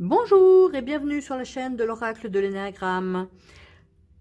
Bonjour et bienvenue sur la chaîne de l'Oracle de l'Énéagramme.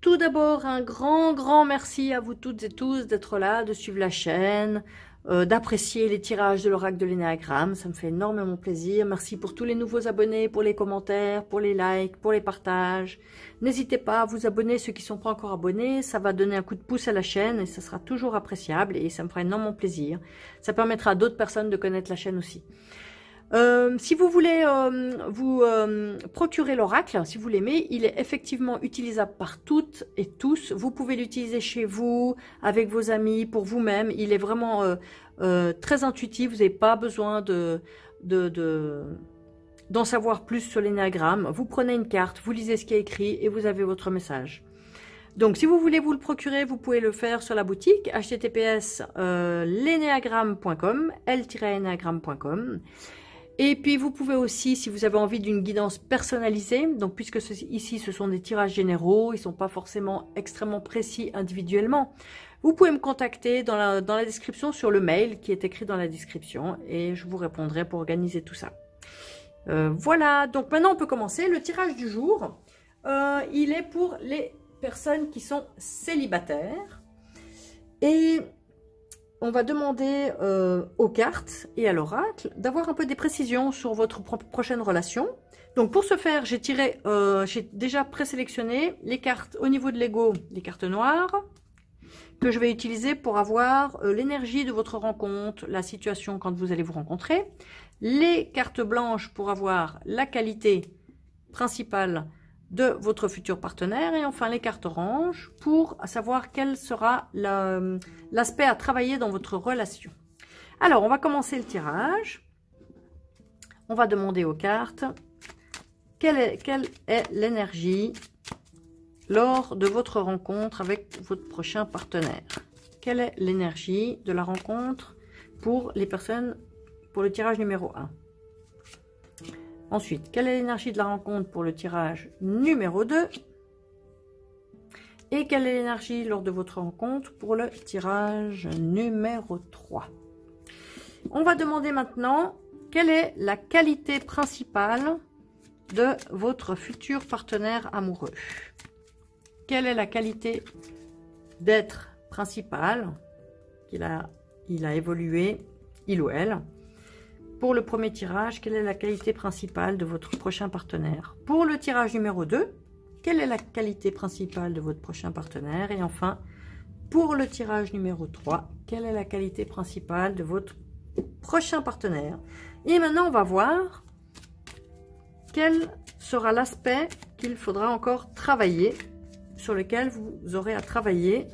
Tout d'abord, un grand merci à vous toutes et tous d'être là, de suivre la chaîne, d'apprécier les tirages de l'Oracle de l'Énéagramme. Ça me fait énormément plaisir. Merci pour tous les nouveaux abonnés, pour les commentaires, pour les likes, pour les partages. N'hésitez pas à vous abonner, ceux qui ne sont pas encore abonnés. Ça va donner un coup de pouce à la chaîne et ça sera toujours appréciable et ça me fera énormément plaisir. Ça permettra à d'autres personnes de connaître la chaîne aussi. Si vous voulez vous procurer l'oracle, si vous l'aimez, il est effectivement utilisable par toutes et tous. Vous pouvez l'utiliser chez vous, avec vos amis, pour vous-même. Il est vraiment très intuitif. Vous n'avez pas besoin d'en savoir plus sur l'énéagramme. Vous prenez une carte, vous lisez ce qui est écrit et vous avez votre message. Donc, si vous voulez vous le procurer, vous pouvez le faire sur la boutique https lenéagramme.com, l-enéagramme.com. Et puis, vous pouvez aussi, si vous avez envie d'une guidance personnalisée, donc puisque ici, ce sont des tirages généraux, ils ne sont pas forcément extrêmement précis individuellement, vous pouvez me contacter dans la description sur le mail qui est écrit dans la description et je vous répondrai pour organiser tout ça. Voilà, donc maintenant, on peut commencer. Le tirage du jour, il est pour les personnes qui sont célibataires et on va demander aux cartes et à l'oracle d'avoir un peu des précisions sur votre prochaine relation. Donc pour ce faire, j'ai déjà présélectionné les cartes au niveau de l'ego, les cartes noires, que je vais utiliser pour avoir l'énergie de votre rencontre, la situation quand vous allez vous rencontrer. Les cartes blanches pour avoir la qualité principale de votre futur partenaire et enfin les cartes oranges pour savoir quel sera l'aspect à travailler dans votre relation. Alors, on va commencer le tirage. On va demander aux cartes quelle est l'énergie lors de votre rencontre avec votre prochain partenaire. Quelle est l'énergie de la rencontre pour les personnes, pour le tirage numéro 1. Ensuite, quelle est l'énergie de la rencontre pour le tirage numéro 2? Et quelle est l'énergie lors de votre rencontre pour le tirage numéro 3? On va demander maintenant quelle est la qualité principale de votre futur partenaire amoureux. Quelle est la qualité d'être principale qu'il a évolué, il ou elle? Pour le premier tirage, quelle est la qualité principale de votre prochain partenaire? Pour le tirage numéro 2, quelle est la qualité principale de votre prochain partenaire? Et enfin, pour le tirage numéro 3, quelle est la qualité principale de votre prochain partenaire? Et maintenant, on va voir quel sera l'aspect qu'il faudra encore travailler, sur lequel vous aurez à travailler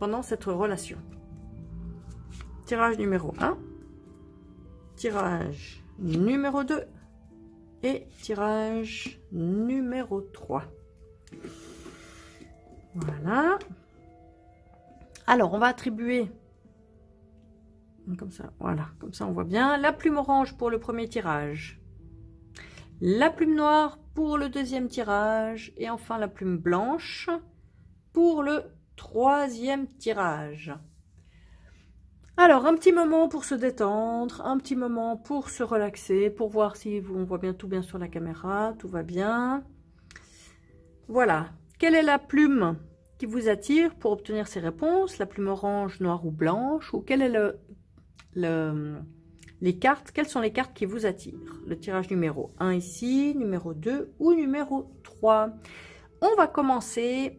pendant cette relation. Tirage numéro 1. Tirage numéro 2 et tirage numéro 3. Voilà. Alors, on va attribuer comme ça, voilà, comme ça on voit bien. La plume orange pour le premier tirage, la plume noire pour le deuxième tirage et enfin la plume blanche pour le troisième tirage. Alors, un petit moment pour se détendre, un petit moment pour se relaxer, pour voir si on voit bien tout bien sur la caméra, tout va bien. Voilà. Quelle est la plume qui vous attire pour obtenir ces réponses? La plume orange, noire ou blanche? Ou quelle est les cartes? Quelles sont les cartes qui vous attirent? Le tirage numéro 1 ici, numéro 2 ou numéro 3. On va commencer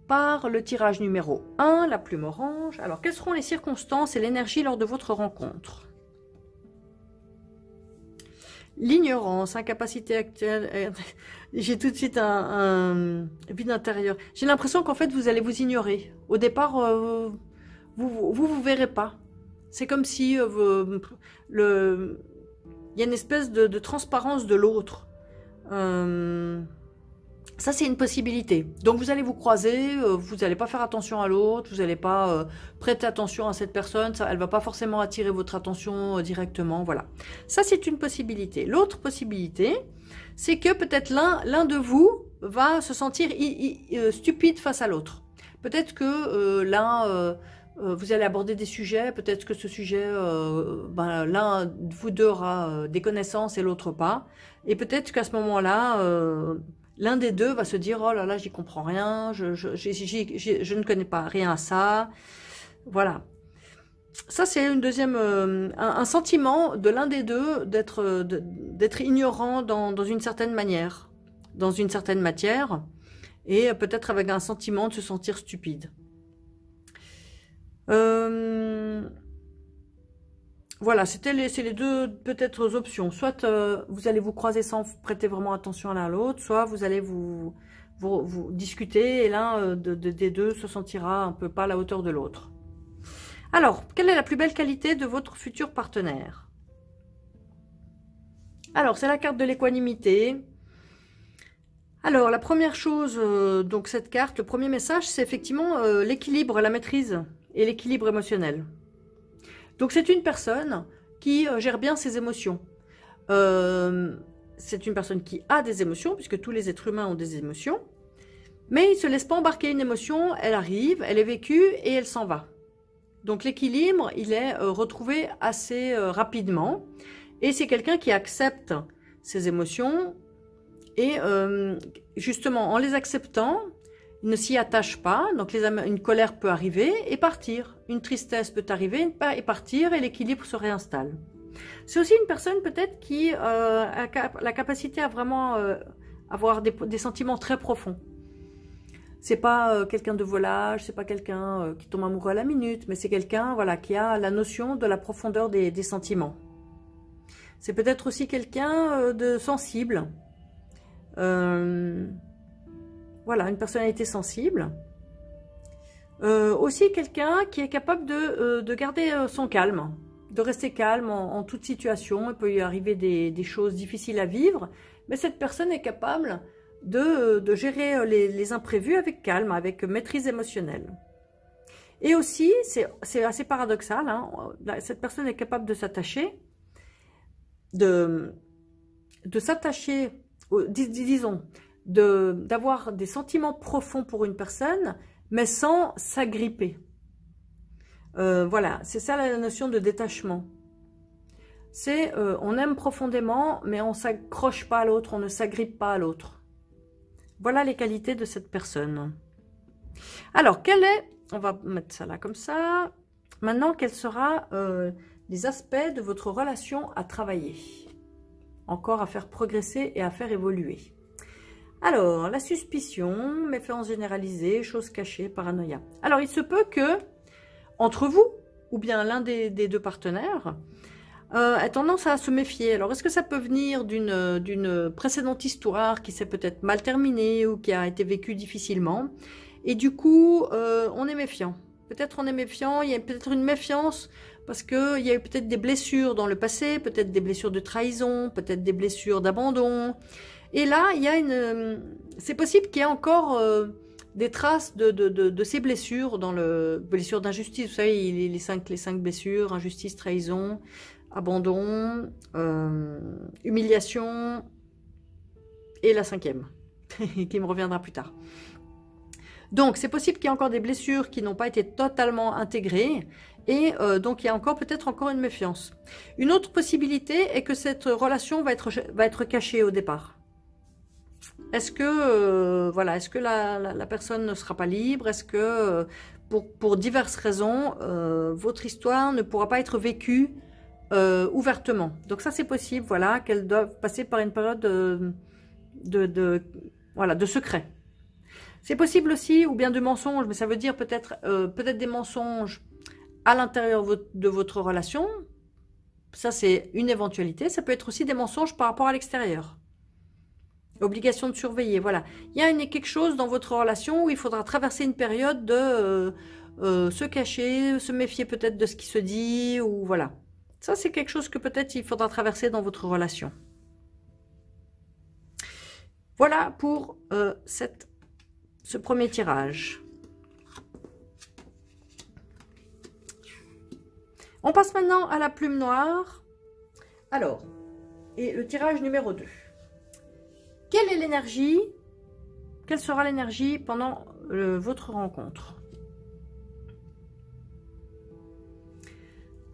par le tirage numéro 1, la plume orange. Alors, quelles seront les circonstances et l'énergie lors de votre rencontre? L'ignorance, incapacité actuelle. J'ai tout de suite un vide intérieur. J'ai l'impression qu'en fait, vous allez vous ignorer. Au départ, vous verrez pas. C'est comme si il y a une espèce de transparence de l'autre. Ça, c'est une possibilité. Donc, vous allez vous croiser, vous n'allez pas faire attention à l'autre, vous n'allez pas prêter attention à cette personne, elle ne va pas forcément attirer votre attention directement, voilà. Ça, c'est une possibilité. L'autre possibilité, c'est que peut-être l'un de vous va se sentir stupide face à l'autre. Peut-être que l'un vous allez aborder des sujets, peut-être que ce sujet, l'un de vous deux aura des connaissances et l'autre pas. Et peut-être qu'à ce moment-là, l'un des deux va se dire « Oh là là, j'y comprends rien, je ne connais pas rien à ça. » Voilà. Ça, c'est une deuxième, un sentiment de l'un des deux d'être ignorant dans une certaine manière, dans une certaine matière, et peut-être avec un sentiment de se sentir stupide. Voilà, c'est les deux peut-être options. Soit vous allez vous croiser sans prêter vraiment attention l'un à l'autre, soit vous allez vous discuter et l'un des deux se sentira un peu pas à la hauteur de l'autre. Alors, quelle est la plus belle qualité de votre futur partenaire? Alors, c'est la carte de l'équanimité. Alors, la première chose, donc cette carte, le premier message, c'est effectivement l'équilibre, la maîtrise et l'équilibre émotionnel. Donc, c'est une personne qui gère bien ses émotions. C'est une personne qui a des émotions, puisque tous les êtres humains ont des émotions, mais il ne se laisse pas embarquer une émotion, elle arrive, elle est vécue et elle s'en va. Donc l'équilibre, il est retrouvé assez rapidement, et c'est quelqu'un qui accepte ses émotions, et justement en les acceptant, il ne s'y attache pas, donc une colère peut arriver et partir, une tristesse peut arriver et partir, et l'équilibre se réinstalle. C'est aussi une personne peut-être qui a la capacité à vraiment avoir des sentiments très profonds. C'est pas quelqu'un de volage, c'est pas quelqu'un qui tombe amoureux à la minute, mais c'est quelqu'un voilà, qui a la notion de la profondeur des sentiments. C'est peut-être aussi quelqu'un de sensible. Voilà, une personnalité sensible. Aussi quelqu'un qui est capable de garder son calme, de rester calme en toute situation. Il peut y arriver des choses difficiles à vivre, mais cette personne est capable de gérer les imprévus avec calme, avec maîtrise émotionnelle. Et aussi, c'est assez paradoxal, hein, cette personne est capable de s'attacher, de s'attacher, disons, d'avoir des sentiments profonds pour une personne, mais sans s'agripper. Voilà, c'est ça la notion de détachement. C'est, on aime profondément, mais on ne s'accroche pas à l'autre, on ne s'agrippe pas à l'autre. Voilà les qualités de cette personne. Alors, on va mettre ça là comme ça. Maintenant, quels seront les aspects de votre relation à travailler? Encore à faire progresser et à faire évoluer. Alors, la suspicion, méfiance généralisée, choses cachées, paranoïa. Alors, il se peut que, entre vous, ou bien l'un des deux partenaires, a tendance à se méfier. Alors, est-ce que ça peut venir d'une précédente histoire qui s'est peut-être mal terminée ou qui a été vécue difficilement? Et du coup, on est méfiant. Peut-être on est méfiant, il y a peut-être une méfiance parce qu'il y a eu peut-être des blessures dans le passé, peut-être des blessures de trahison, peut-être des blessures d'abandon. Et là, il y a c'est possible qu'il y ait encore des traces de ces blessures dans blessures d'injustice. Vous savez, les cinq blessures, injustice, trahison, abandon, humiliation et la cinquième, qui me reviendra plus tard. Donc, c'est possible qu'il y ait encore des blessures qui n'ont pas été totalement intégrées et donc il y a peut-être encore une méfiance. Une autre possibilité est que cette relation va être cachée au départ. Est-ce que, voilà, est-ce que la personne ne sera pas libre? Est-ce que, pour diverses raisons, votre histoire ne pourra pas être vécue ouvertement? Donc ça, c'est possible, voilà, qu'elle doive passer par une période voilà, de secret. C'est possible aussi, ou bien de mensonges, mais ça veut dire peut-être des mensonges à l'intérieur de votre relation. Ça, c'est une éventualité. Ça peut être aussi des mensonges par rapport à l'extérieur. Obligation de surveiller, voilà. Il y a quelque chose dans votre relation où il faudra traverser une période de se cacher, se méfier peut-être de ce qui se dit, ou voilà. Ça, c'est quelque chose que peut-être il faudra traverser dans votre relation. Voilà pour ce premier tirage. On passe maintenant à la plume noire. Alors, et le tirage numéro 2. Quelle est l'énergie? Quelle sera l'énergie pendant votre rencontre?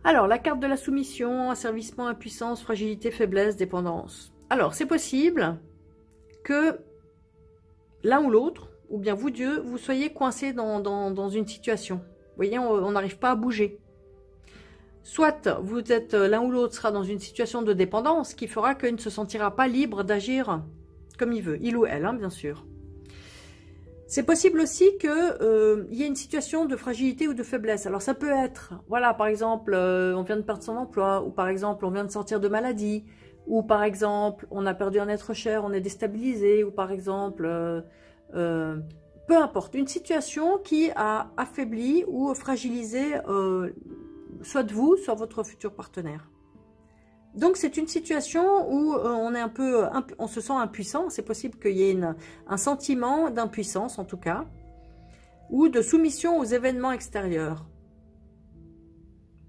Alors, la carte de la soumission, asservissement, impuissance, fragilité, faiblesse, dépendance. Alors, c'est possible que l'un ou l'autre, ou bien vous deux, vous soyez coincés dans une situation. Vous voyez, on n'arrive pas à bouger. Soit vous êtes, l'un ou l'autre sera dans une situation de dépendance qui fera qu'il ne se sentira pas libre d'agir comme il veut, il ou elle, hein, bien sûr. C'est possible aussi qu'il y ait une situation de fragilité ou de faiblesse. Alors ça peut être, voilà, par exemple, on vient de perdre son emploi, ou par exemple, on vient de sortir de maladie, ou par exemple, on a perdu un être cher, on est déstabilisé, ou par exemple, peu importe, une situation qui a affaibli ou fragilisé soit vous, soit votre futur partenaire. Donc c'est une situation où on est on se sent impuissant. C'est possible qu'il y ait un sentiment d'impuissance en tout cas, ou de soumission aux événements extérieurs.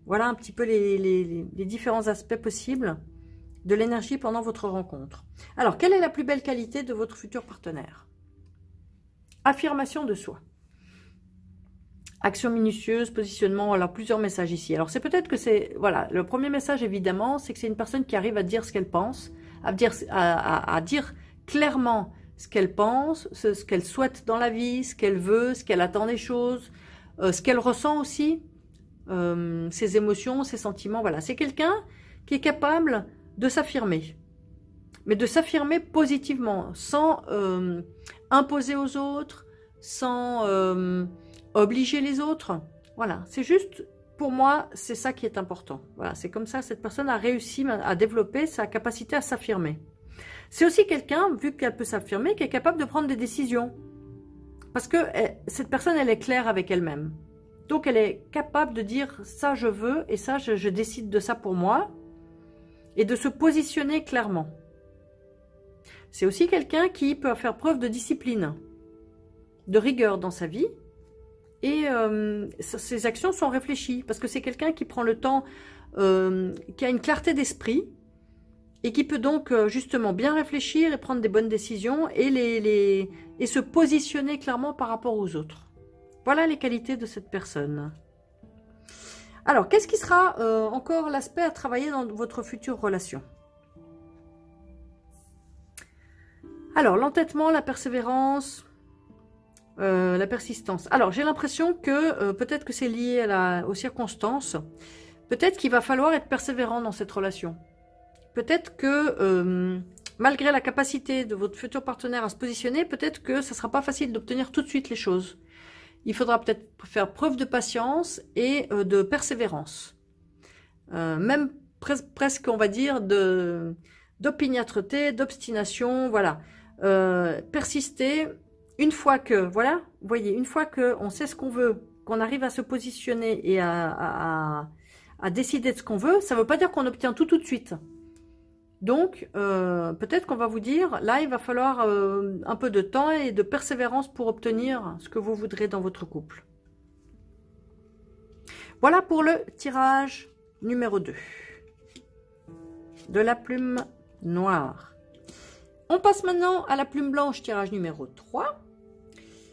Voilà un petit peu les différents aspects possibles de l'énergie pendant votre rencontre. Alors, quelle est la plus belle qualité de votre futur partenaire? Affirmation de soi. Action minutieuse, positionnement, alors plusieurs messages ici. Alors c'est peut-être que c'est, voilà, le premier message évidemment, c'est que c'est une personne qui arrive à dire ce qu'elle pense, à dire clairement ce qu'elle pense, ce qu'elle souhaite dans la vie, ce qu'elle veut, ce qu'elle attend des choses, ce qu'elle ressent aussi, ses émotions, ses sentiments, voilà. C'est quelqu'un qui est capable de s'affirmer, mais de s'affirmer positivement, sans imposer aux autres, sans obliger les autres. Voilà, c'est juste, pour moi, c'est ça qui est important. Voilà, c'est comme ça, cette personne a réussi à développer sa capacité à s'affirmer. C'est aussi quelqu'un, vu qu'elle peut s'affirmer, qui est capable de prendre des décisions. Parce que cette personne, elle est claire avec elle-même. Donc, elle est capable de dire, ça je veux, et ça, je décide de ça pour moi, et de se positionner clairement. C'est aussi quelqu'un qui peut faire preuve de discipline, de rigueur dans sa vie, et ses actions sont réfléchies, parce que c'est quelqu'un qui prend le temps, qui a une clarté d'esprit, et qui peut donc justement bien réfléchir et prendre des bonnes décisions, et se positionner clairement par rapport aux autres. Voilà les qualités de cette personne. Alors, qu'est-ce qui sera encore l'aspect à travailler dans votre future relation? Alors, l'entêtement, la persévérance, la persistance. Alors, j'ai l'impression que peut-être que c'est lié aux circonstances. Peut-être qu'il va falloir être persévérant dans cette relation. Peut-être que malgré la capacité de votre futur partenaire à se positionner, peut-être que ça ne sera pas facile d'obtenir tout de suite les choses. Il faudra peut-être faire preuve de patience et de persévérance. Même presque, on va dire, d'opiniâtreté, d'obstination, voilà. Persister, une fois que, voilà, vous voyez, une fois qu'on sait ce qu'on veut, qu'on arrive à se positionner et à décider de ce qu'on veut, ça ne veut pas dire qu'on obtient tout de suite. Donc, peut-être qu'on va vous dire, là, il va falloir un peu de temps et de persévérance pour obtenir ce que vous voudrez dans votre couple. Voilà pour le tirage numéro 2 de la plume noire. On passe maintenant à la plume blanche, tirage numéro 3.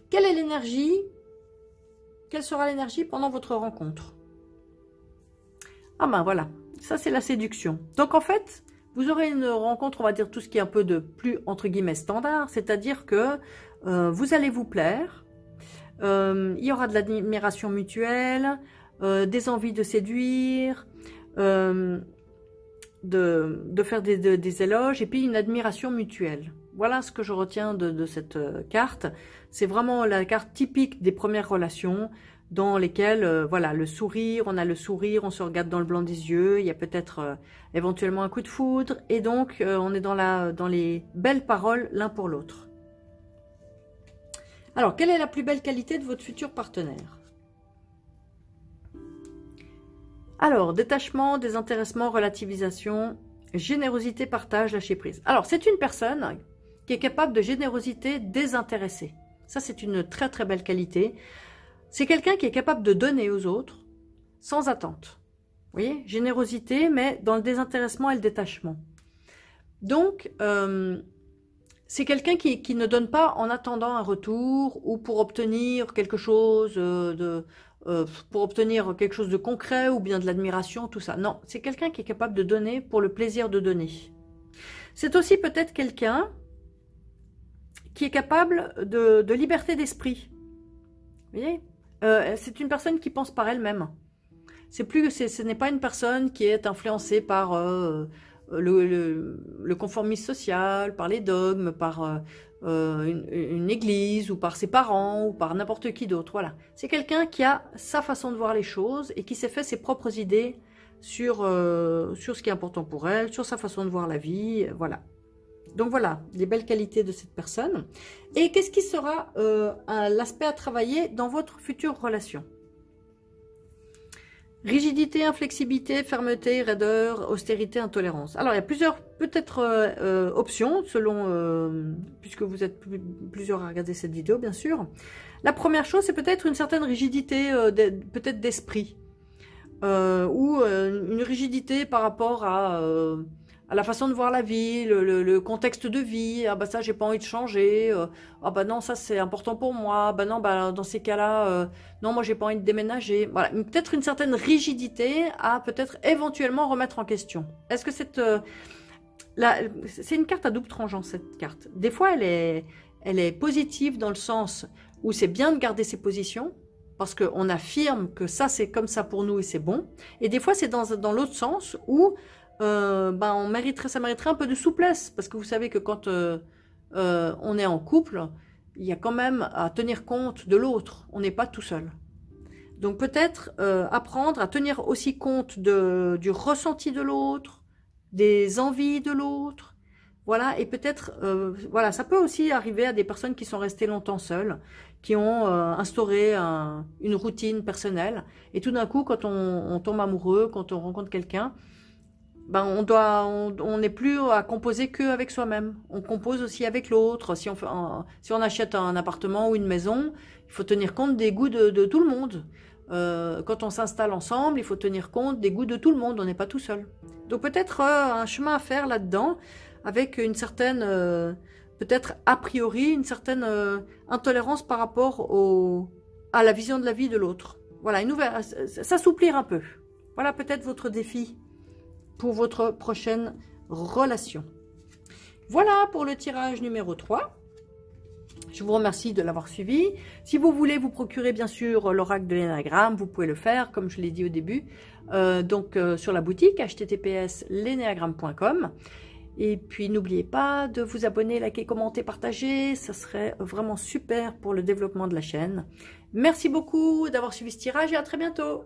Quelle est l'énergie? Quelle sera l'énergie pendant votre rencontre? Ah ben voilà, ça c'est la séduction. Donc en fait, vous aurez une rencontre, on va dire tout ce qui est un peu de plus, entre guillemets, standard, c'est-à-dire que vous allez vous plaire, il y aura de l'admiration mutuelle, des envies de séduire, de faire des éloges, et puis une admiration mutuelle. Voilà ce que je retiens de cette carte. C'est vraiment la carte typique des premières relations, dans lesquelles, voilà, le sourire, on a le sourire, on se regarde dans le blanc des yeux, il y a peut-être éventuellement un coup de foudre, et donc on est dans les belles paroles l'un pour l'autre. Alors, quelle est la plus belle qualité de votre futur partenaire? Alors, détachement, désintéressement, relativisation, générosité, partage, lâcher prise. Alors, c'est une personne qui est capable de générosité désintéressée. Ça, c'est une très très belle qualité. C'est quelqu'un qui est capable de donner aux autres sans attente. Vous voyez, générosité, mais dans le désintéressement et le détachement. Donc, c'est quelqu'un qui ne donne pas en attendant un retour ou pour obtenir quelque chose pour obtenir quelque chose de concret ou bien de l'admiration, tout ça. Non, c'est quelqu'un qui est capable de donner pour le plaisir de donner. C'est aussi peut-être quelqu'un qui est capable de liberté d'esprit. Vous voyez, c'est une personne qui pense par elle-même. Ce n'est pas une personne qui est influencée par le conformisme social, par les dogmes, par une église, ou par ses parents, ou par n'importe qui d'autre. Voilà. C'est quelqu'un qui a sa façon de voir les choses et qui s'est fait ses propres idées sur ce qui est important pour elle, sur sa façon de voir la vie. Voilà. Donc voilà, les belles qualités de cette personne. Et qu'est-ce qui sera l'aspect à travailler dans votre future relation? Rigidité, inflexibilité, fermeté, raideur, austérité, intolérance. Alors, il y a plusieurs, peut-être, options, selon, puisque vous êtes plusieurs à regarder cette vidéo, bien sûr. La première chose, c'est peut-être une certaine rigidité, peut-être d'esprit. Ou une rigidité par rapport à la façon de voir la vie, le contexte de vie. Ah bah ça, j'ai pas envie de changer. Ah bah non, ça c'est important pour moi. Bah non, bah dans ces cas-là, non, moi j'ai pas envie de déménager. Voilà, peut-être une certaine rigidité à peut-être éventuellement remettre en question. Est-ce que c'est une carte à double tranchant, cette carte. Des fois, elle est positive dans le sens où c'est bien de garder ses positions, parce qu'on affirme que ça c'est comme ça pour nous et c'est bon. Et des fois, c'est dans l'autre sens où ça mériterait un peu de souplesse, parce que vous savez que quand on est en couple, il y a quand même à tenir compte de l'autre, on n'est pas tout seul. Donc peut-être apprendre à tenir aussi compte du ressenti de l'autre, des envies de l'autre, voilà, et peut-être, voilà, ça peut aussi arriver à des personnes qui sont restées longtemps seules, qui ont instauré une routine personnelle, et tout d'un coup, quand on tombe amoureux, quand on rencontre quelqu'un, ben on n'est plus à composer qu'avec soi-même. On compose aussi avec l'autre. Si on achète un appartement ou une maison, il faut tenir compte des goûts de tout le monde. Quand on s'installe ensemble, il faut tenir compte des goûts de tout le monde. On n'est pas tout seul. Donc peut-être un chemin à faire là-dedans, avec une certaine, peut-être a priori, une certaine intolérance par rapport à la vision de la vie de l'autre. Voilà, s'assouplir un peu. Voilà peut-être votre défi pour votre prochaine relation. Voilà pour le tirage numéro 3. Je vous remercie de l'avoir suivi. Si vous voulez vous procurer bien sûr l'oracle de l'énéagramme, vous pouvez le faire comme je l'ai dit au début. Sur la boutique https://leneagramme.com. Et puis n'oubliez pas de vous abonner, liker, commenter, partager. Ça serait vraiment super pour le développement de la chaîne. Merci beaucoup d'avoir suivi ce tirage et à très bientôt.